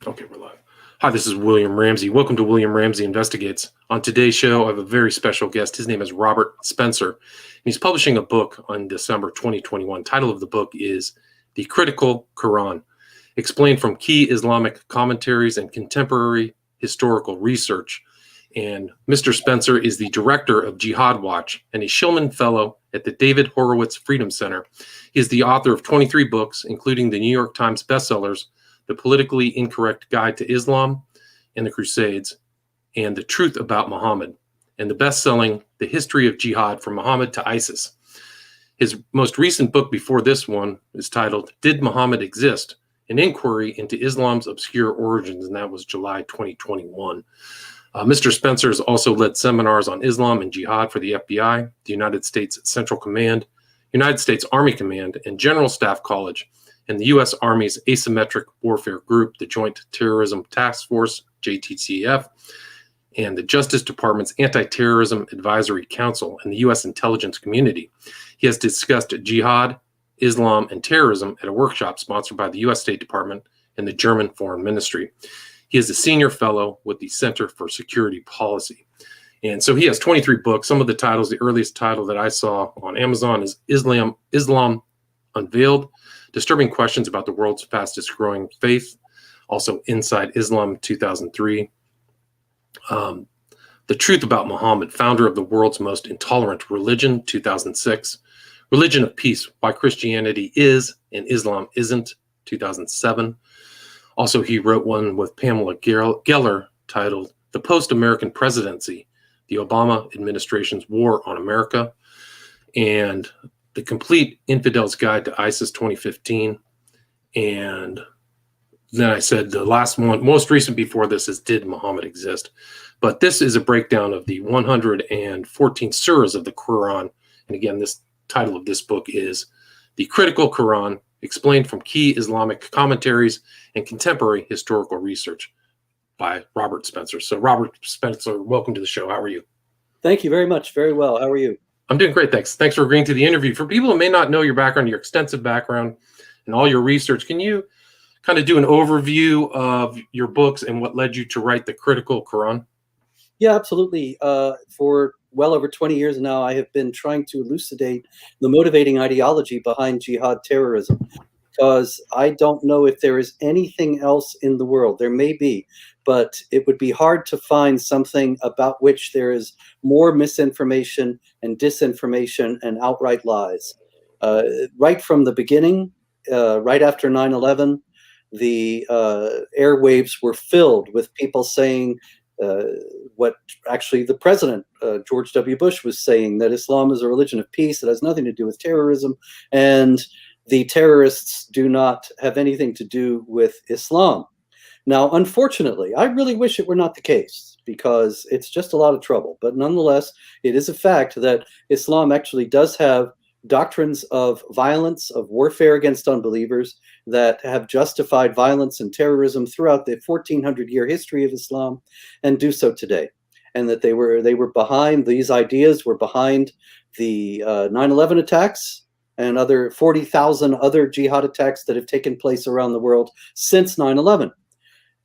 Okay, we're live. Hi, this is William Ramsey. Welcome to William Ramsey Investigates. On today's show, I have a very special guest. His name is Robert Spencer, and he's publishing a book on December 2021. Title of the book is The Critical Qur'an, explained from Key Islamic Commentaries and Contemporary Historical Research. And Mr. Spencer is the director of Jihad Watch and a Shillman Fellow at the David Horowitz Freedom Center. He is the author of 23 books, including the New York Times bestsellers, The Politically Incorrect Guide to Islam and the Crusades, and The Truth About Muhammad, and the best-selling The History of Jihad from Muhammad to ISIS. His most recent book before this one is titled Did Muhammad Exist? An Inquiry into Islam's Obscure Origins, and that was July 2021. Mr. Spencer has also led seminars on Islam and Jihad for the FBI, the United States Central Command, United States Army Command, and General Staff College, and the U.S. Army's Asymmetric Warfare Group, the Joint Terrorism Task Force, JTTF, and the Justice Department's Anti-Terrorism Advisory Council, and the U.S. intelligence community. He has discussed jihad, Islam, and terrorism at a workshop sponsored by the U.S. State Department and the German Foreign Ministry. He is a senior fellow with the Center for Security Policy. And so he has 23 books. Some of the titles, the earliest title that I saw on Amazon is Islam Unveiled, Disturbing Questions About the World's Fastest Growing Faith. Also Inside Islam, 2003. The Truth About Muhammad, Founder of the World's Most Intolerant Religion, 2006. Religion of Peace, Why Christianity Is and Islam Isn't, 2007. Also, he wrote one with Pamela Geller titled The Post-American Presidency, the Obama Administration's War on America, and The Complete Infidel's Guide to ISIS 2015. And then I said the last one, most recent before this, is Did Muhammad Exist? But this is a breakdown of the 114 surahs of the Quran. And again, this title of this book is The Critical Qur'an, explained from Key Islamic Commentaries and Contemporary Historical Research by Robert Spencer. So Robert Spencer, welcome to the show. How are you? Thank you very much. Very well. How are you? I'm doing great, thanks. Thanks for agreeing to the interview. For people who may not know your background, your extensive background, and all your research, can you kind of do an overview of your books and what led you to write The Critical Qur'an? Yeah, absolutely. For well over 20 years now, I have been trying to elucidate the motivating ideology behind jihad terrorism, because I don't know if there is anything else in the world. There may be, but it would be hard to find something about which there is more misinformation and disinformation and outright lies. Right from the beginning, right after 9/11, the airwaves were filled with people saying what actually the president, George W. Bush, was saying, that Islam is a religion of peace. It has nothing to do with terrorism. And the terrorists do not have anything to do with Islam. Now, unfortunately, I really wish it were not the case, because it's just a lot of trouble. But nonetheless, it is a fact that Islam actually does have doctrines of violence, of warfare against unbelievers, that have justified violence and terrorism throughout the 1400-year history of Islam, and do so today. And that they were behind, these ideas were behind the 9/11 attacks and other 40,000 other jihad attacks that have taken place around the world since 9/11.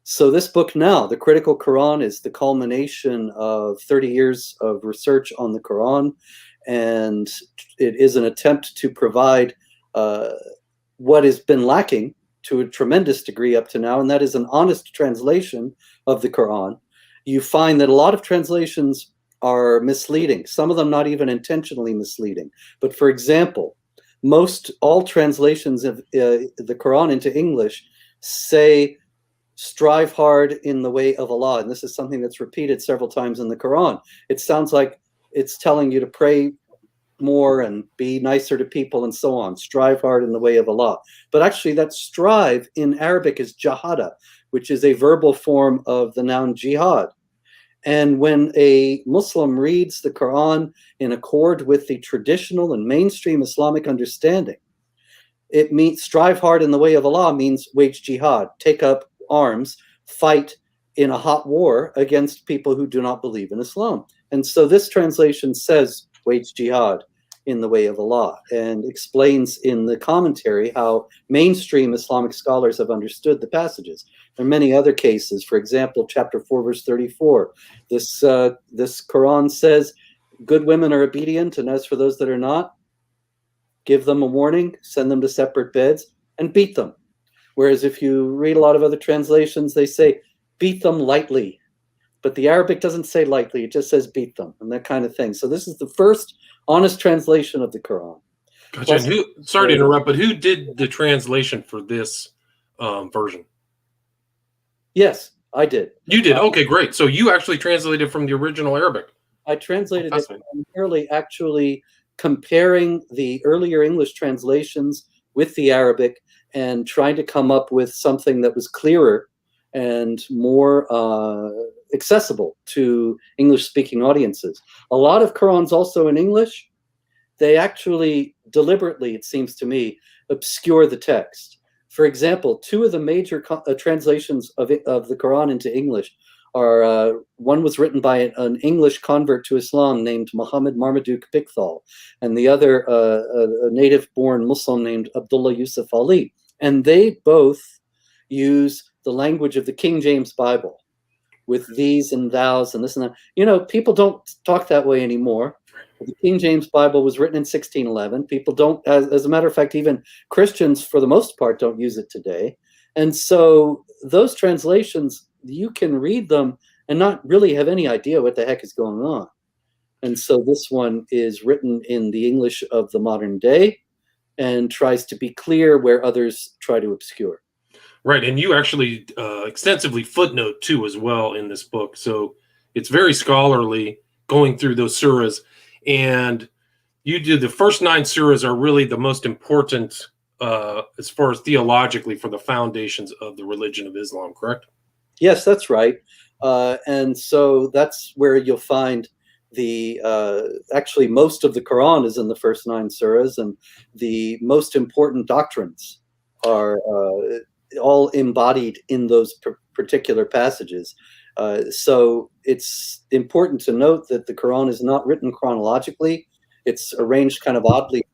So this book now, The Critical Qur'an, is the culmination of 30 years of research on the Quran, and it is an attempt to provide what has been lacking to a tremendous degree up to now, and that is an honest translation of the Quran. You find that a lot of translations are misleading, some of them not even intentionally misleading. But for example, all translations of the Quran into English say, strive hard in the way of Allah. And this is something that's repeated several times in the Quran. It sounds like it's telling you to pray more and be nicer to people and so on. Strive hard in the way of Allah. But actually that strive in Arabic is jahada, which is a verbal form of the noun jihad. And when a Muslim reads the Quran in accord with the traditional and mainstream Islamic understanding, it means strive hard in the way of Allah means wage jihad, take up arms, fight in a hot war against people who do not believe in Islam. And so this translation says wage jihad in the way of Allah, and explains in the commentary how mainstream Islamic scholars have understood the passages. There are many other cases. For example, chapter 4, verse 34. This Quran says, good women are obedient, and as for those that are not, give them a warning, send them to separate beds, and beat them. Whereas if you read a lot of other translations, they say, beat them lightly. But the Arabic doesn't say lightly, it just says beat them, and that kind of thing. So this is the first honest translation of the Quran. Gotcha. Plus, and sorry to interrupt, but who did the translation for this version? Yes, I did. You did? Okay, great. So you actually translated from the original Arabic. I translated it primarily actually comparing the earlier English translations with the Arabic and trying to come up with something that was clearer and more accessible to English-speaking audiences. A lot of Qurans also in English, they actually deliberately, it seems to me, obscure the text. For example, two of the major translations of the Quran into English are, one was written by an English convert to Islam named Muhammad Marmaduke Pickthall, and the other a native-born Muslim named Abdullah Yusuf Ali. And they both use the language of the King James Bible with these and thous and this and that. You know, people don't talk that way anymore. The King James Bible was written in 1611. People don't, as a matter of fact, even Christians, for the most part, don't use it today. And so those translations, you can read them and not really have any idea what the heck is going on. And so this one is written in the English of the modern day and tries to be clear where others try to obscure. Right, and you actually extensively footnote too as well in this book. So it's very scholarly going through those surahs. And you do the first 9 surahs are really the most important as far as theologically for the foundations of the religion of Islam, correct? Yes, that's right. And so that's where you'll find the actually most of the Quran is in the first 9 surahs, and the most important doctrines are all embodied in those particular passages. So it's important to note that the Quran is not written chronologically. It's arranged kind of oddly,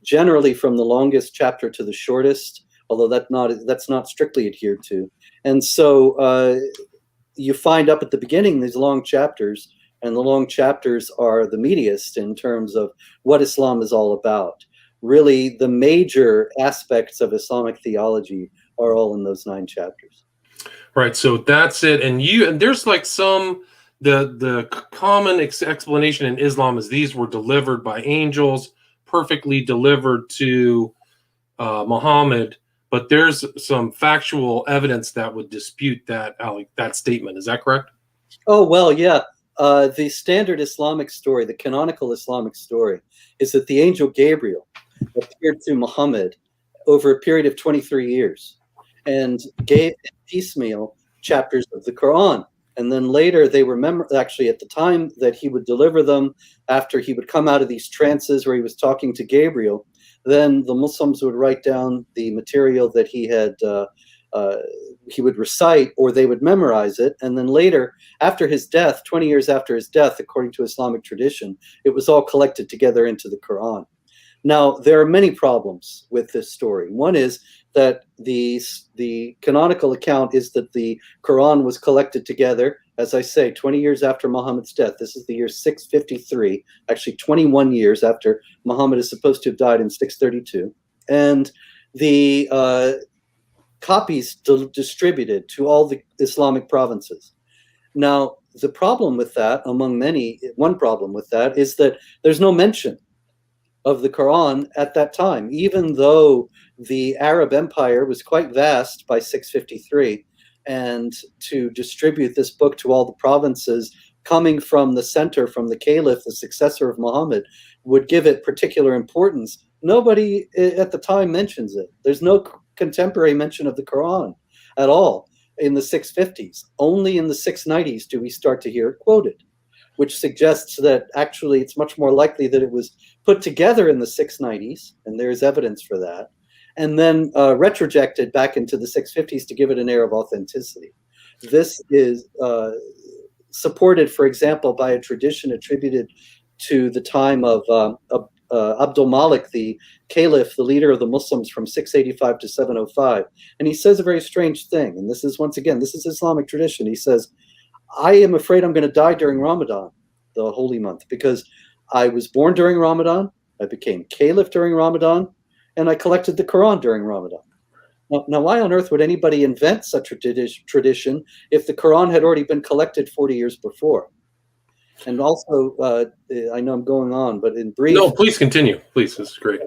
generally from the longest chapter to the shortest, although that's not strictly adhered to. And so you find up at the beginning these long chapters, and the long chapters are the meatiest in terms of what Islam is all about. Really, the major aspects of Islamic theology are all in those 9 chapters. Right, so that's it. And there's like the common explanation in Islam is these were delivered by angels, perfectly delivered to Muhammad. But there's some factual evidence that would dispute that statement. Is that correct? Oh, well, yeah. The standard Islamic story, the canonical Islamic story, is that the angel Gabriel appeared to Muhammad over a period of 23 years and gave piecemeal chapters of the Quran. And then later they were actually at the time that he would deliver them, after he would come out of these trances where he was talking to Gabriel, then the Muslims would write down the material that he would recite, or they would memorize it. And then later, after his death, 20 years after his death, according to Islamic tradition, it was all collected together into the Quran. Now, there are many problems with this story. One is that the canonical account is that the Quran was collected together, as I say, 20 years after Muhammad's death. This is the year 653, actually 21 years after Muhammad is supposed to have died in 632. And the copies distributed to all the Islamic provinces. Now, the problem with that, among many, one problem with that is that there's no mention of the Quran at that time, even though the Arab Empire was quite vast by 653, and to distribute this book to all the provinces coming from the center, from the Caliph, the successor of Muhammad, would give it particular importance. Nobody at the time mentions it. There's no contemporary mention of the Quran at all in the 650s. Only in the 690s do we start to hear it quoted, which suggests that actually it's much more likely that it was put together in the 690s, and there's evidence for that, and then retrojected back into the 650s to give it an air of authenticity. This is supported, for example, by a tradition attributed to the time of Abdul Malik, the caliph, the leader of the Muslims from 685 to 705. And he says a very strange thing. And this is, once again, this is Islamic tradition. He says, I am afraid I'm going to die during Ramadan, the holy month, because I was born during Ramadan, I became caliph during Ramadan, and I collected the Quran during Ramadan. Now, why on earth would anybody invent such a tradition if the Quran had already been collected 40 years before? And also, I know I'm going on, but in brief... No, please continue. Please, this is great.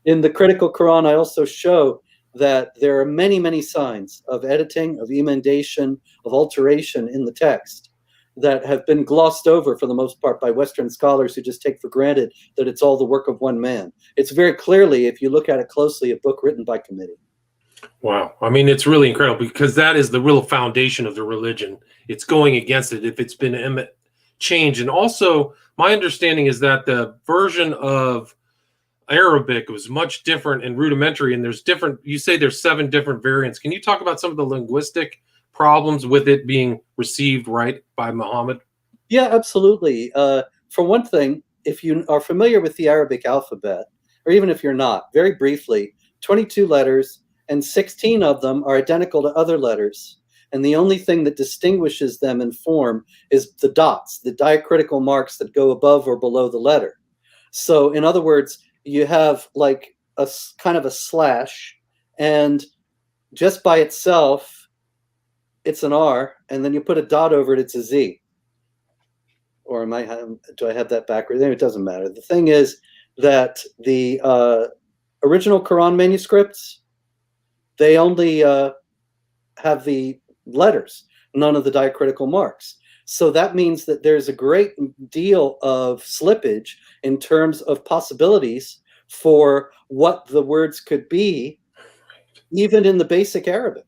In the Critical Qur'an, I also show that there are many, many signs of editing, of emendation, of alteration in the text that have been glossed over for the most part by Western scholars who just take for granted that it's all the work of one man. It's very clearly, if you look at it closely, a book written by committee. Wow. I mean, it's really incredible because that is the real foundation of the religion. It's going against it if it's been changed. And also, my understanding is that the version of Arabic was much different and rudimentary, and there's different, you say there's 7 different variants. Can you talk about some of the linguistic problems with it being received right by Muhammad? Yeah, absolutely. For one thing, if you are familiar with the Arabic alphabet, or even if you're not, very briefly, 22 letters, and 16 of them are identical to other letters. And the only thing that distinguishes them in form is the dots, the diacritical marks that go above or below the letter. So in other words, you have like a kind of a slash, and just by itself, it's an R, and then you put a dot over it, it's a Z. Or do I have that backwards? It doesn't matter. The thing is that the original Quran manuscripts, they only have the letters, none of the diacritical marks. So that means that there's a great deal of slippage in terms of possibilities for what the words could be, even in the basic Arabic.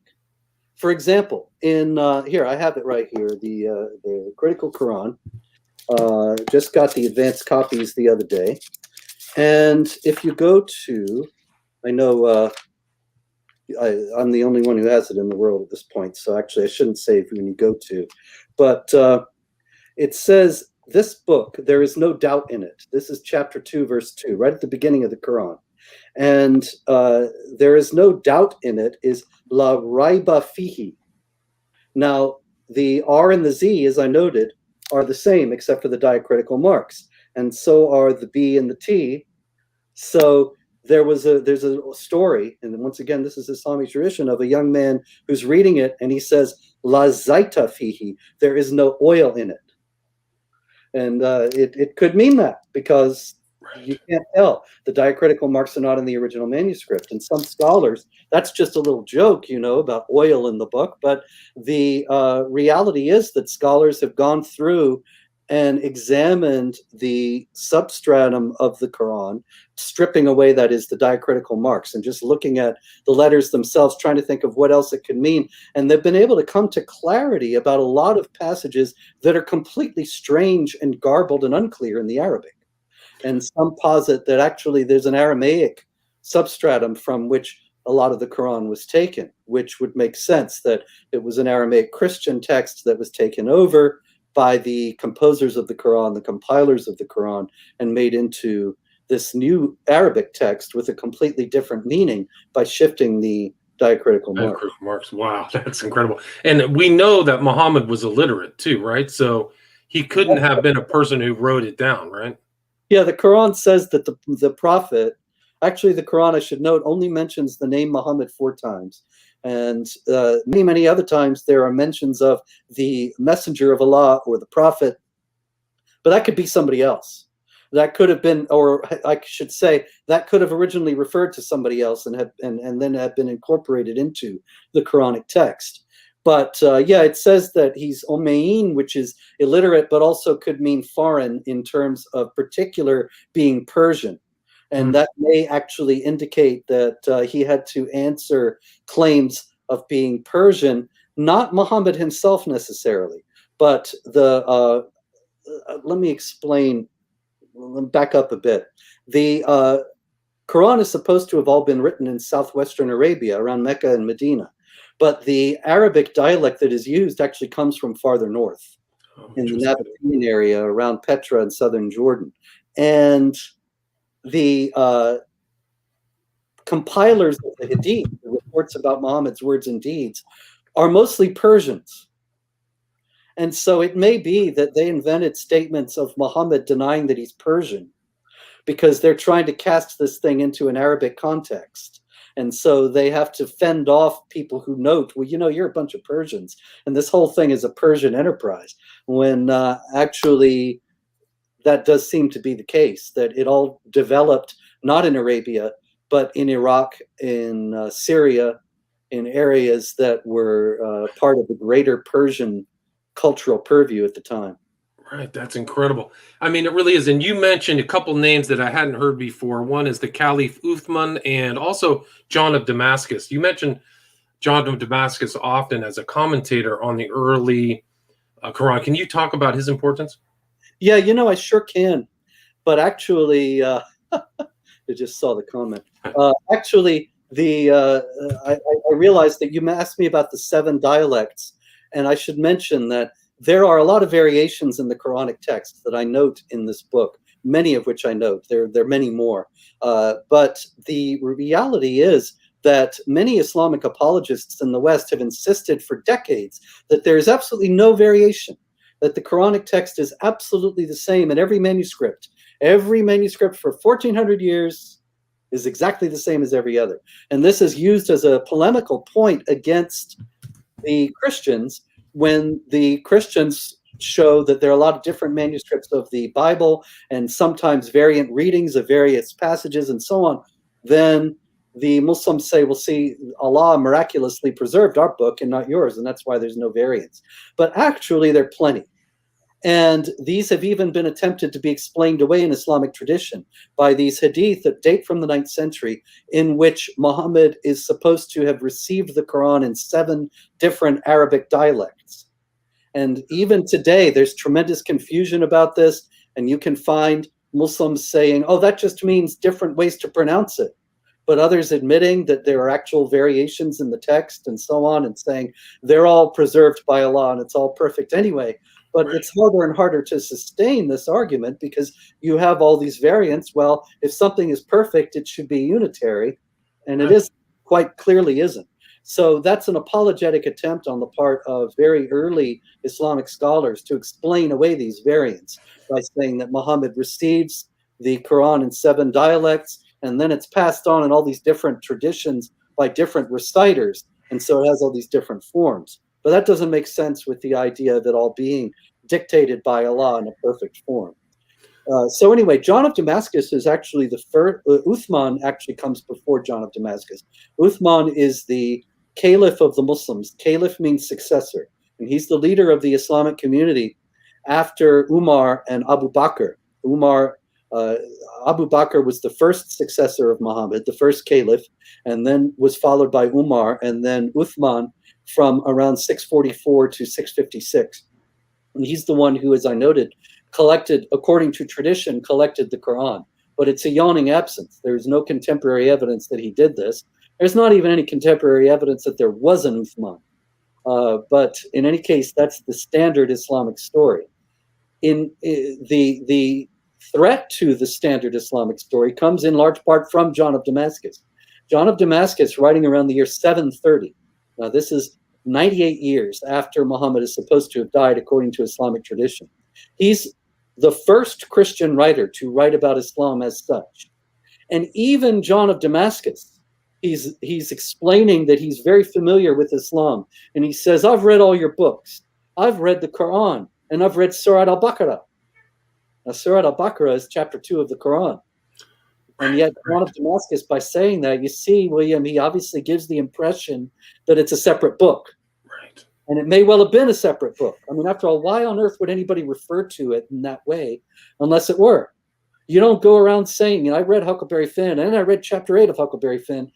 For example, in here, I have it right here, the Critical Qur'an. Just got the advanced copies the other day. And if you go to, I know I'm the only one who has it in the world at this point, so actually I shouldn't say when you go to, but it says, this book, there is no doubt in it. This is chapter 2, verse 2, right at the beginning of the Quran. And there is no doubt in it is la raiba fihi. Now, the R and the Z, as I noted, are the same except for the diacritical marks. And so are the B and the T. So there's a story, and once again, this is Islamic tradition, of a young man who's reading it, and he says, La zaita fihi, there is no oil in it. And it could mean that, because you can't tell. The diacritical marks are not in the original manuscript. And some scholars, that's just a little joke, you know, about oil in the book, but the reality is that scholars have gone through and examined the substratum of the Quran, stripping away, that is, the diacritical marks, and just looking at the letters themselves, trying to think of what else it could mean. And they've been able to come to clarity about a lot of passages that are completely strange and garbled and unclear in the Arabic. And some posit that actually there's an Aramaic substratum from which a lot of the Quran was taken, which would make sense that it was an Aramaic Christian text that was taken over by the composers of the Quran, the compilers of the Quran, and made into this new Arabic text with a completely different meaning by shifting the diacritical marks. Wow, that's incredible. And we know that Muhammad was illiterate too, right? So he couldn't have been a person who wrote it down, right? Yeah, the Quran says that the prophet, actually the Quran, I should note, only mentions the name Muhammad 4 times. And many, many other times there are mentions of the messenger of Allah or the prophet, but that could be somebody else. That could have been, or I should say, that could have originally referred to somebody else and then had been incorporated into the Quranic text. But yeah, it says that he's Umayyin, which is illiterate, but also could mean foreign in terms of particular being Persian. And that may actually indicate that he had to answer claims of being Persian, not Muhammad himself necessarily, but let me explain, back up a bit. The Quran is supposed to have all been written in southwestern Arabia, around Mecca and Medina, but the Arabic dialect that is used actually comes from farther north, in the Nabatean area, around Petra and southern Jordan. And the compilers of the Hadith, the reports about Muhammad's words and deeds, are mostly Persians. And so it may be that they invented statements of Muhammad denying that he's Persian because they're trying to cast this thing into an Arabic context. And so they have to fend off people who note, well, you know, you're a bunch of Persians, and this whole thing is a Persian enterprise, when actually that does seem to be the case, that it all developed not in Arabia, but in Iraq, in Syria, in areas that were part of the greater Persian cultural purview at the time. Right, that's incredible. I mean, it really is. And you mentioned a couple names that I hadn't heard before. One is the Caliph Uthman and also John of Damascus. You mentioned John of Damascus often as a commentator on the early Quran. Can you talk about his importance? Yeah, you know, I sure can. But actually, I just saw the comment. Actually, I realized that you asked me about the 7 dialects, and I should mention that there are a lot of variations in the Quranic text that I note in this book, many of which I note. There are many more. But the reality is that many Islamic apologists in the West have insisted for decades that there is absolutely no variation, that the Quranic text is absolutely the same in every manuscript. Every manuscript for 1400 years is exactly the same as every other. And this is used as a polemical point against the Christians, when the Christians show that there are a lot of different manuscripts of the Bible and sometimes variant readings of various passages and so on, then the Muslims say, well, see, Allah miraculously preserved our book and not yours, and that's why there's no variants. But actually, there are plenty. And these have even been attempted to be explained away in Islamic tradition by these hadith that date from the 9th century, in which Muhammad is supposed to have received the Quran in 7 different Arabic dialects. And even today, there's tremendous confusion about this, and you can find Muslims saying, oh, that just means different ways to pronounce it. But others admitting that there are actual variations in the text and so on, and saying they're all preserved by Allah and it's all perfect anyway. But it's harder and harder to sustain this argument because you have all these variants. Well, if something is perfect, it should be unitary, and it is quite clearly isn't. So that's an apologetic attempt on the part of very early Islamic scholars to explain away these variants by saying that Muhammad receives the Quran in 7 dialects, and then it's passed on in all these different traditions by different reciters, and so it has all these different forms. But that doesn't make sense with the idea of it all being dictated by Allah in a perfect form. So anyway, John of Damascus is actually the first. Uthman actually comes before John of Damascus. Uthman is the caliph of the Muslims. Caliph means successor, and he's the leader of the Islamic community after Umar and Abu Bakr. Abu Bakr was the first successor of Muhammad, the first caliph, and then was followed by Umar, and then Uthman from around 644 to 656. And he's the one who, as I noted, collected, according to tradition, collected the Quran. But it's a yawning absence. There's no contemporary evidence that he did this. There's not even any contemporary evidence that there was an Uthman. But in any case, that's the standard Islamic story. The threat to the standard Islamic story comes in large part from John of Damascus. John of Damascus, writing around the year 730. Now, this is 98 years after Muhammad is supposed to have died, according to Islamic tradition. He's the first Christian writer to write about Islam as such. And even John of Damascus, he's explaining that he's very familiar with Islam. And he says, I've read all your books. I've read the Quran, and I've read Surah al-Baqarah. Now, Surah al-Baqarah is chapter 2 of the Quran. And yet, John of Damascus, by saying that, you see, William, he obviously gives the impression that it's a separate book. Right. And it may well have been a separate book. I mean, after all, why on earth would anybody refer to it in that way unless it were? You don't go around saying, I read Huckleberry Finn, and I read chapter 8 of Huckleberry Finn.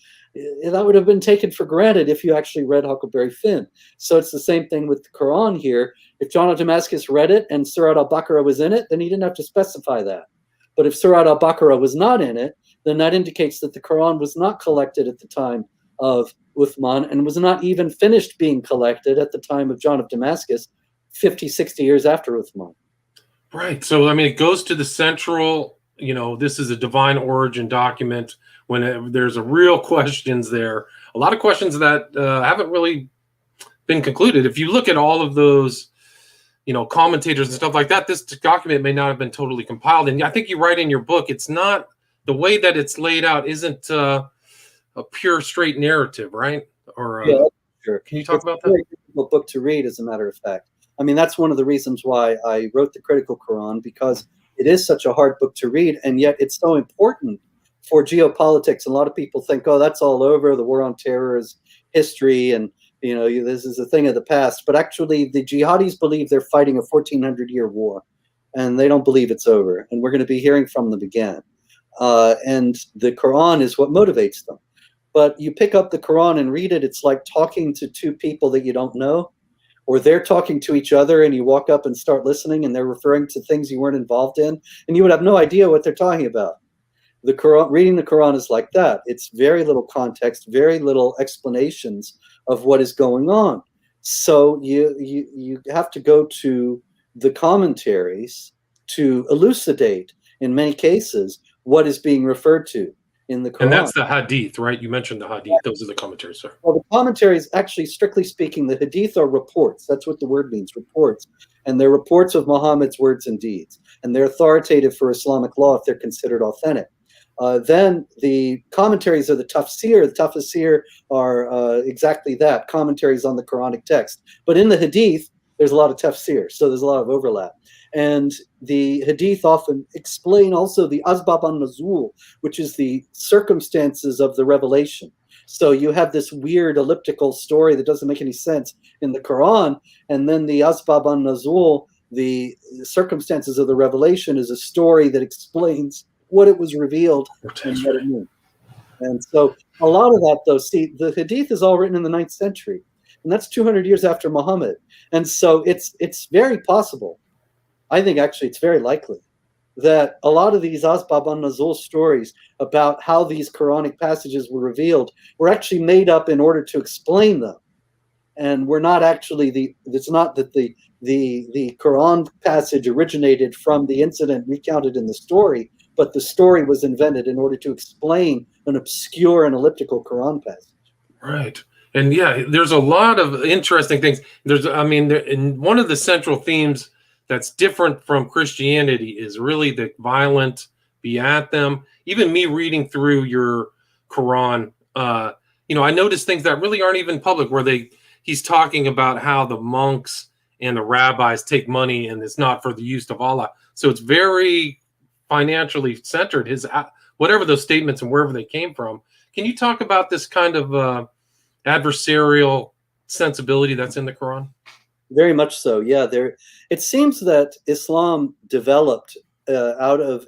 That would have been taken for granted if you actually read Huckleberry Finn. So it's the same thing with the Quran here. If John of Damascus read it and Surah al-Baqarah was in it, then he didn't have to specify that. But if Surah al-Baqarah was not in it, then that indicates that the Quran was not collected at the time of Uthman and was not even finished being collected at the time of John of Damascus, 50, 60 years after Uthman. Right. So, I mean, it goes to the central this is a divine origin document, when there's a real questions there, a lot of questions that haven't really been concluded. If you look at all of those, commentators and stuff like that, this document may not have been totally compiled. And I think you write in your book, it's not the way that it's laid out isn't a pure straight narrative, right? Or Yeah, sure. Can you talk about that? It's a very difficult book to read, as a matter of fact. I mean, that's one of the reasons why I wrote the Critical Qur'an, because it is such a hard book to read, and yet it's so important for geopolitics. A lot of people think, oh, that's all over. The war on terror is history, and this is a thing of the past. But actually, the jihadis believe they're fighting a 1400-year war, and they don't believe it's over. And we're going to be hearing from them again. And the Quran is what motivates them. But you pick up the Quran and read it, it's like talking to two people that you don't know, or they're talking to each other, and you walk up and start listening, and they're referring to things you weren't involved in, and you would have no idea what they're talking about. The Quran, reading the Quran is like that. It's very little context, very little explanations of what is going on. So you have to go to the commentaries to elucidate, in many cases, what is being referred to in the Quran. And that's the hadith, right? You mentioned the hadith. Those are the commentaries, sir. Well, the commentaries, actually, strictly speaking, the hadith are reports. That's what the word means, reports. And they're reports of Muhammad's words and deeds. And they're authoritative for Islamic law if they're considered authentic. Then the commentaries are the tafsir. The tafsir are exactly that, commentaries on the Quranic text. But in the hadith, there's a lot of tafsir, so there's a lot of overlap. And the hadith often explain also the asbab an-nuzul, which is the circumstances of the revelation. So you have this weird elliptical story that doesn't make any sense in the Quran, and then the asbab an-nuzul, the circumstances of the revelation, is a story that explains what it was revealed and what it meant. And so a lot of that, though, see, the hadith is all written in the 9th century, and that's 200 years after Muhammad. And so it's very possible, I think actually it's very likely, that a lot of these Asbab an-Nuzul stories about how these Quranic passages were revealed were actually made up in order to explain them. And we're not actually it's not that the Quran passage originated from the incident recounted in the story, but the story was invented in order to explain an obscure and elliptical Quran passage. Right. And yeah, there's a lot of interesting things. And one of the central themes that's different from Christianity is really the violent be at them. Even me reading through your Quran, I noticed things that really aren't even public, where he's talking about how the monks and the rabbis take money and it's not for the use of Allah. So it's very financially centered, whatever those statements and wherever they came from. Can you talk about this kind of adversarial sensibility that's in the Quran? Very much so, yeah. It seems that Islam developed out of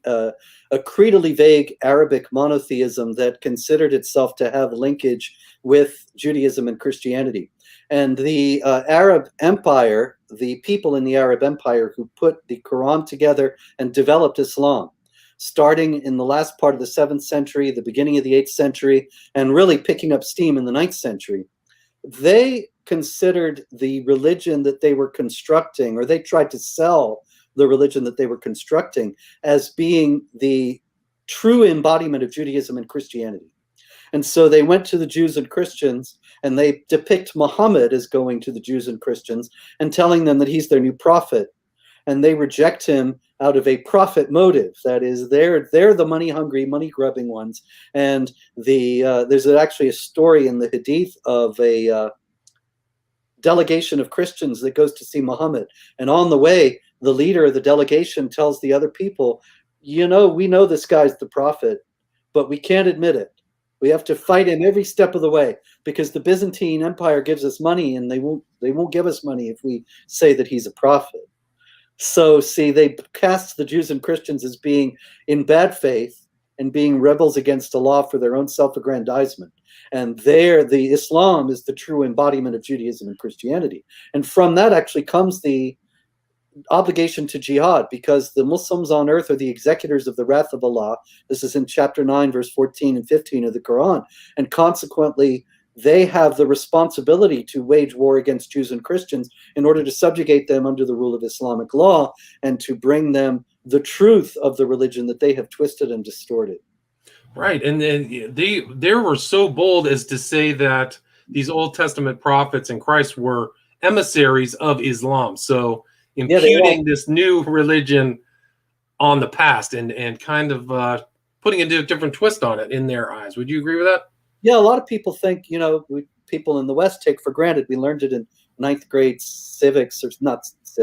a creedally vague Arabic monotheism that considered itself to have linkage with Judaism and Christianity. And the Arab Empire, the people in the Arab Empire who put the Quran together and developed Islam, starting in the last part of the 7th century, the beginning of the 8th century, and really picking up steam in the 9th century, they considered the religion that they were constructing, or they tried to sell the religion that they were constructing, as being the true embodiment of Judaism and Christianity. And so they went to the Jews and Christians, and they depict Muhammad as going to the Jews and Christians and telling them that he's their new prophet. And they reject him out of a profit motive. That is, they're the money-hungry, money-grubbing ones. And there's actually a story in the Hadith of a delegation of Christians that goes to see Muhammad. And on the way, the leader of the delegation tells the other people, we know this guy's the prophet, but we can't admit it. We have to fight him every step of the way, because the Byzantine Empire gives us money, and they won't give us money if we say that he's a prophet. So, see, they cast the Jews and Christians as being in bad faith and being rebels against Allah for their own self-aggrandizement. And the Islam is the true embodiment of Judaism and Christianity. And from that actually comes the obligation to jihad, because the Muslims on earth are the executors of the wrath of Allah. This is in chapter 9, verse 14 and 15 of the Quran. And consequently, they have the responsibility to wage war against Jews and Christians in order to subjugate them under the rule of Islamic law and to bring them the truth of the religion that they have twisted and distorted. Right, and then they were so bold as to say that these Old Testament prophets and Christ were emissaries of Islam, so imputing this new religion on the past and kind of putting a different twist on it in their eyes. Would you agree with that? Yeah, a lot of people think, people in the West take for granted. We learned it in ninth grade civics, or not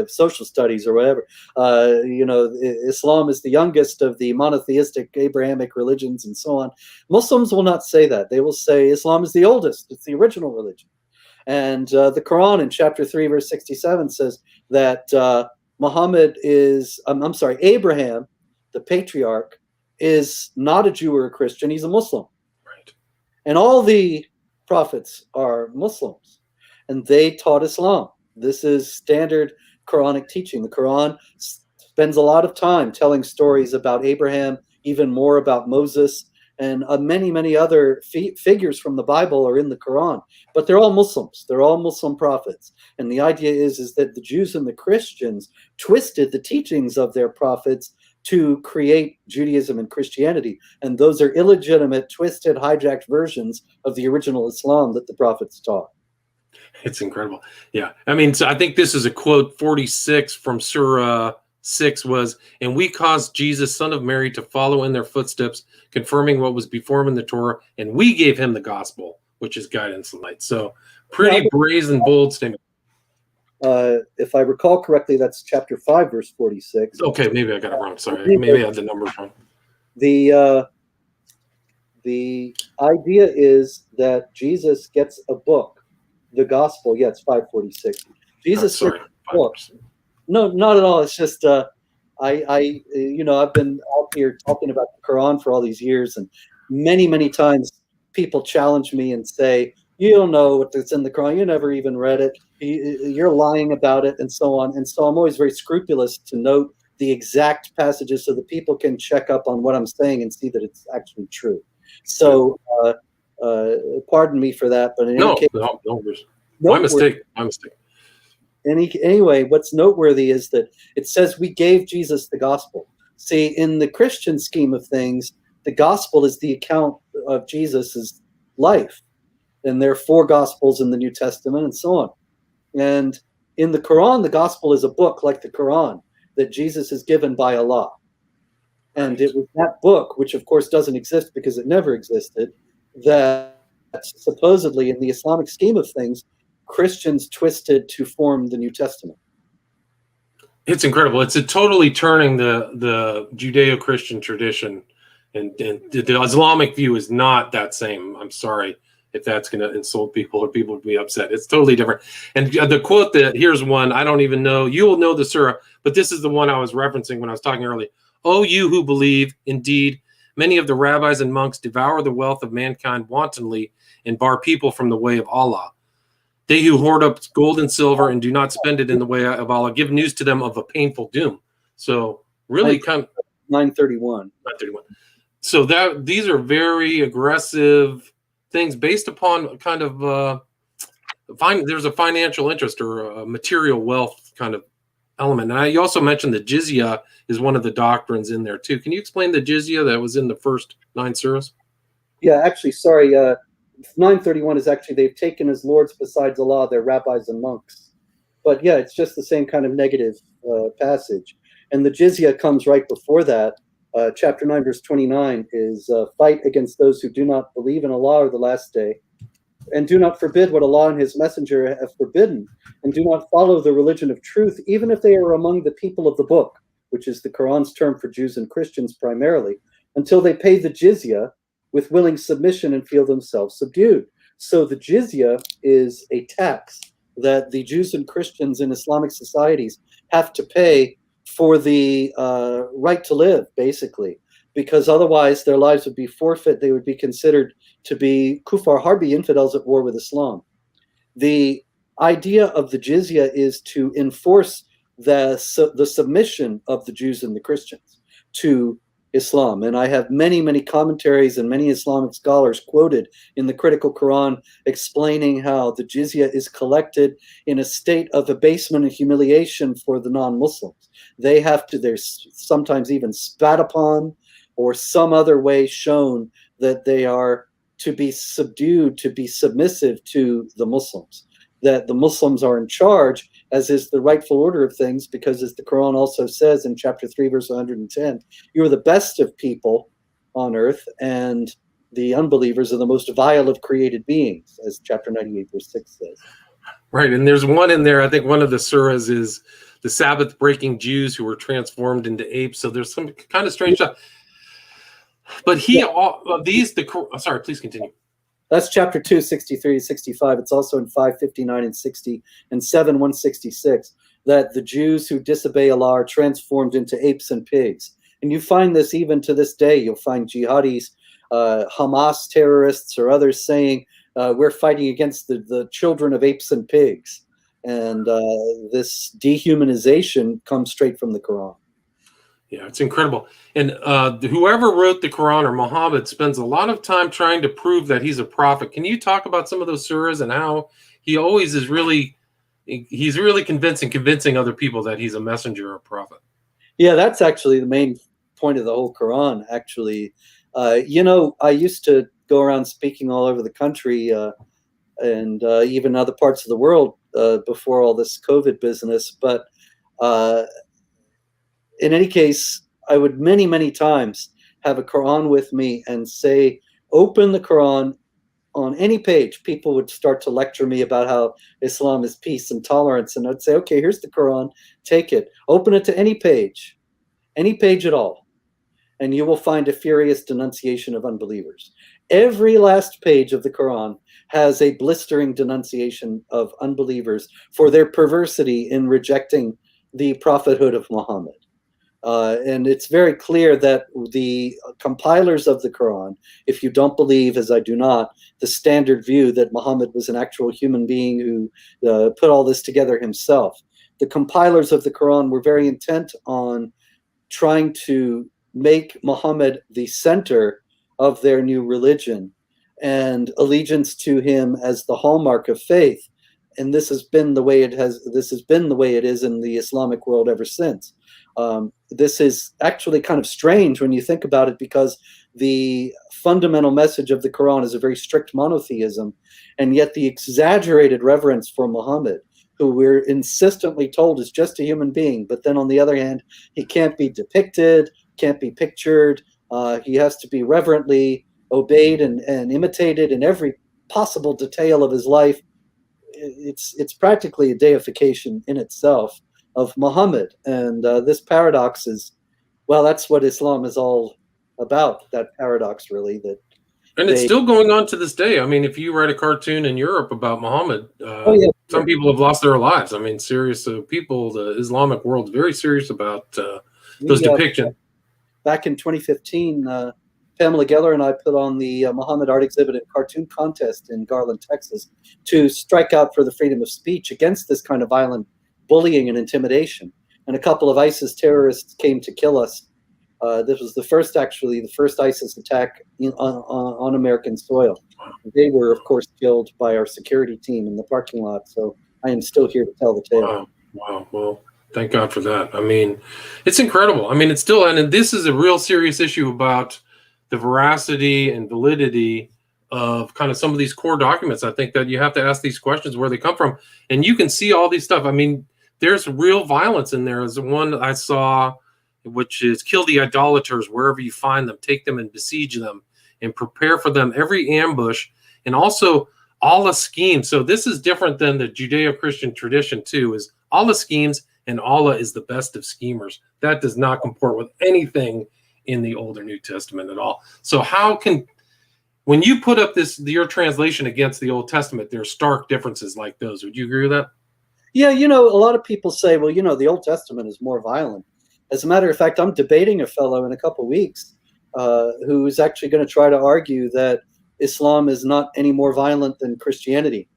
social studies or whatever. Islam is the youngest of the monotheistic Abrahamic religions and so on. Muslims will not say that. They will say Islam is the oldest. It's the original religion. And the Quran in chapter 3, verse 67 says that Abraham, the patriarch, is not a Jew or a Christian. He's a Muslim. Right. And all the prophets are Muslims, and they taught Islam. This is standard Quranic teaching. The Quran spends a lot of time telling stories about Abraham, even more about Moses, and many, many other figures from the Bible are in the Quran. But they're all Muslims. They're all Muslim prophets. And the idea is that the Jews and the Christians twisted the teachings of their prophets to create Judaism and Christianity. And those are illegitimate, twisted, hijacked versions of the original Islam that the prophets taught. It's incredible. Yeah. I mean, so I think this is a quote 46 from Surah 6 was, and we caused Jesus, son of Mary, to follow in their footsteps, confirming what was before him in the Torah, and we gave him the gospel, which is guidance and light. So pretty brazen, bold statement. If I recall correctly, that's chapter 5, verse 46. Okay, maybe I got it wrong. Sorry. Maybe I had the numbers wrong. The idea is that Jesus gets a book. The gospel, yeah, it's 546. Jesus gets a book. No, not at all. It's just I've been out here talking about the Quran for all these years, and many, many times people challenge me and say, "You don't know what's in the Quran. You never even read it. You're lying about it," and so on. And so I'm always very scrupulous to note the exact passages so that people can check up on what I'm saying and see that it's actually true. So. Pardon me for that, but in any case, no, my mistake. Anyway, what's noteworthy is that it says we gave Jesus the gospel. See, in the Christian scheme of things, the gospel is the account of Jesus's life, and there are 4 gospels in the New Testament, and so on. And in the Quran, the gospel is a book like the Quran that Jesus is given by Allah, and it was that book, which of course doesn't exist because it never existed, that supposedly in the Islamic scheme of things, Christians twisted to form the New Testament. It's incredible. It's totally turning the Judeo-Christian tradition, and the Islamic view is not that same. I'm sorry if that's going to insult people or people would be upset. It's totally different. And the quote here's one, I don't even know. You will know the surah, but this is the one I was referencing when I was talking earlier. Oh, you who believe, indeed, many of the rabbis and monks devour the wealth of mankind wantonly and bar people from the way of Allah. They who hoard up gold and silver and do not spend it in the way of Allah give news to them of a painful doom. So really kind of 931. So these are very aggressive things based upon kind of there's a financial interest or a material wealth kind of element. And you also mentioned the Jizya is one of the doctrines in there too. Can you explain the Jizya that was in the first 9 surahs? Yeah, actually, sorry. 931 is actually they've taken as lords besides Allah their rabbis and monks. But yeah, it's just the same kind of negative passage. And the Jizya comes right before that. Chapter 9, verse 29 is fight against those who do not believe in Allah or the last day, and do not forbid what Allah and his messenger have forbidden, and do not follow the religion of truth, even if they are among the people of the book, which is the Quran's term for Jews and Christians primarily, until they pay the Jizya with willing submission and feel themselves subdued. So the Jizya is a tax that the Jews and Christians in Islamic societies have to pay for the right to live, basically, because otherwise their lives would be forfeit. They would be considered to be kuffar harbi, infidels at war with Islam. The idea of the Jizya is to enforce the submission of the Jews and the Christians to Islam. And I have many, many commentaries and many Islamic scholars quoted in the Critical Qur'an explaining how the jizya is collected in a state of abasement and humiliation for the non-Muslims. They have to, they're sometimes even spat upon or some other way shown that they are to be subdued, to be submissive to the Muslims, that the Muslims are in charge, as is the rightful order of things, because as the Quran also says in chapter 3, verse 110, you are the best of people on earth, and the unbelievers are the most vile of created beings, as chapter 98, verse 6 says. Right, and there's one in there, I think one of the surahs is the Sabbath breaking Jews who were transformed into apes, so there's some kind of strange stuff. But sorry, please continue. That's chapter 2, 63 to 65. It's also in 5, 59 and 60, and 7, 166, that the Jews who disobey Allah are transformed into apes and pigs. And you find this even to this day. You'll find jihadis, Hamas terrorists, or others saying, we're fighting against the children of apes and pigs. And this dehumanization comes straight from the Quran. Yeah, it's incredible. And whoever wrote the Quran, or Muhammad, spends a lot of time trying to prove that he's a prophet. Can you talk about some of those surahs and how he always is he's really convincing other people that he's a messenger or a prophet? Yeah, that's actually the main point of the whole Quran, actually. I used to go around speaking all over the country and even other parts of the world before all this COVID business. But in any case, I would many, many times have a Quran with me and say, open the Quran on any page. People would start to lecture me about how Islam is peace and tolerance. And I'd say, okay, here's the Quran, take it. Open it to any page at all. And you will find a furious denunciation of unbelievers. Every last page of the Quran has a blistering denunciation of unbelievers for their perversity in rejecting the prophethood of Muhammad. And it's very clear that the compilers of the Quran, if you don't believe, as I do not, the standard view that Muhammad was an actual human being who put all this together himself, the compilers of the Quran were very intent on trying to make Muhammad the center of their new religion and allegiance to him as the hallmark of faith. And this has been the way it is in the Islamic world ever since. This is actually kind of strange when you think about it, because the fundamental message of the Quran is a very strict monotheism, and yet the exaggerated reverence for Muhammad, who we're insistently told is just a human being, but then on the other hand, he can't be depicted, can't be pictured, he has to be reverently obeyed and imitated in every possible detail of his life. It's practically a deification in itself of Muhammad. And this paradox is, well, that's what Islam is all about, that paradox, really. And it's still going on to this day. I mean, if you write a cartoon in Europe about Muhammad, some people have lost their lives. I mean, serious people, the Islamic world is very serious about those depictions. Back in 2015, Pamela Geller and I put on the Muhammad Art Exhibit and Cartoon Contest in Garland, Texas, to strike out for the freedom of speech against this kind of violent bullying and intimidation. And a couple of ISIS terrorists came to kill us. This was the first ISIS attack on American soil. They were, of course, killed by our security team in the parking lot. So I am still here to tell the tale. Wow. Well, thank God for that. I mean, it's incredible. I mean, it's still, and this is a real serious issue about the veracity and validity of kind of some of these core documents. I think that you have to ask these questions, where they come from. And you can see all these stuff. I mean, there's real violence in there. There's one I saw, which is kill the idolaters wherever you find them, take them and besiege them and prepare for them every ambush, and also Allah schemes. So this is different than the Judeo-Christian tradition too, is Allah schemes and Allah is the best of schemers. That does not comport with anything in the Old or New Testament at all. So how can, when you put up your translation against the Old Testament, there are stark differences like those. Would you agree with that? Yeah, a lot of people say, well, the Old Testament is more violent. As a matter of fact, I'm debating a fellow in a couple of weeks who is actually going to try to argue that Islam is not any more violent than Christianity.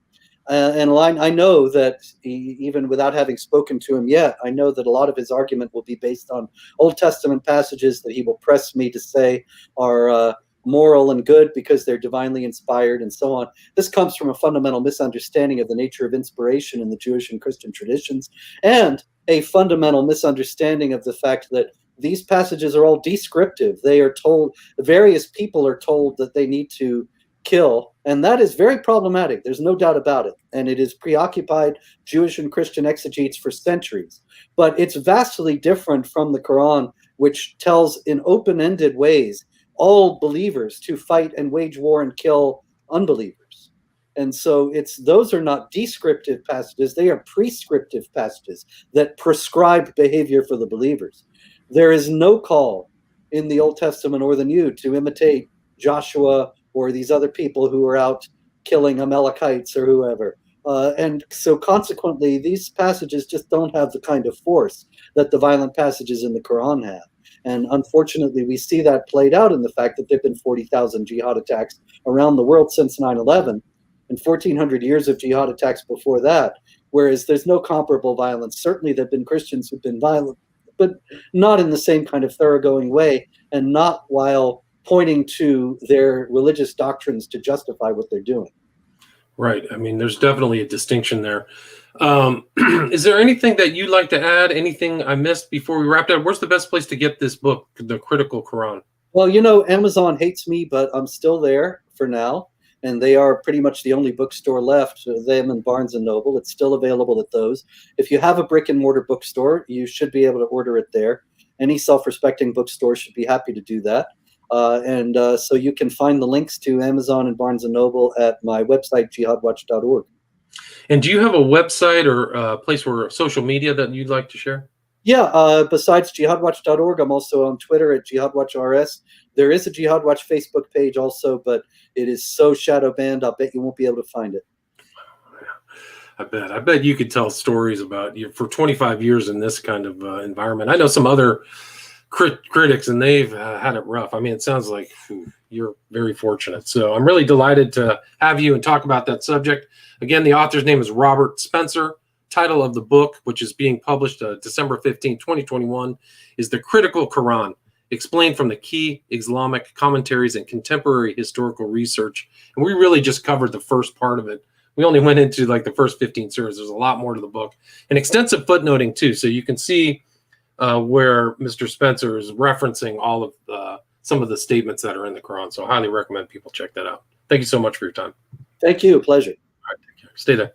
And I know that even without having spoken to him yet, I know that a lot of his argument will be based on Old Testament passages that he will press me to say are moral and good because they're divinely inspired and so on. This comes from a fundamental misunderstanding of the nature of inspiration in the Jewish and Christian traditions, and a fundamental misunderstanding of the fact that these passages are all descriptive. They are told, various people are told that they need to kill, and that is very problematic. There's no doubt about it, and it has preoccupied Jewish and Christian exegetes for centuries. But it's vastly different from the Quran, which tells in open-ended ways all believers to fight and wage war and kill unbelievers. And so those are not descriptive passages, they are prescriptive passages that prescribe behavior for the believers. There is no call in the Old Testament or the New to imitate Joshua or these other people who are out killing Amalekites or whoever. And so consequently, these passages just don't have the kind of force that the violent passages in the Quran have. And unfortunately, we see that played out in the fact that there have been 40,000 jihad attacks around the world since 9/11 and 1,400 years of jihad attacks before that, whereas there's no comparable violence. Certainly there have been Christians who've been violent, but not in the same kind of thoroughgoing way, and not while pointing to their religious doctrines to justify what they're doing. Right. I mean, there's definitely a distinction there. Is there anything that you'd like to add? Anything I missed before we wrapped up? Where's the best place to get this book, The Critical Qur'an? Well, Amazon hates me, but I'm still there for now. And they are pretty much the only bookstore left, them and Barnes & Noble. It's still available at those. If you have a brick and mortar bookstore, you should be able to order it there. Any self-respecting bookstore should be happy to do that. So you can find the links to Amazon and Barnes & Noble at my website, jihadwatch.org. And do you have a website or a place where social media that you'd like to share? Yeah, besides jihadwatch.org, I'm also on Twitter at jihadwatchrs. There is a Jihad Watch Facebook page also, but it is so shadow banned, I'll bet you won't be able to find it. I bet you could tell stories about you for 25 years in this kind of environment. I know some other critics, and they've had it rough. I mean, it sounds like you're very fortunate. So I'm really delighted to have you and talk about that subject. Again, the author's name is Robert Spencer. Title of the book, which is being published December 15, 2021, is The Critical Qur'an, explained from the Key Islamic Commentaries and Contemporary Historical Research. And we really just covered the first part of it. We only went into like the first 15 surahs. There's a lot more to the book. And extensive footnoting too. So you can see where Mr. Spencer is referencing all of some of the statements that are in the Quran. So I highly recommend people check that out. Thank you so much for your time. Thank you. Pleasure. All right, take care. Stay there.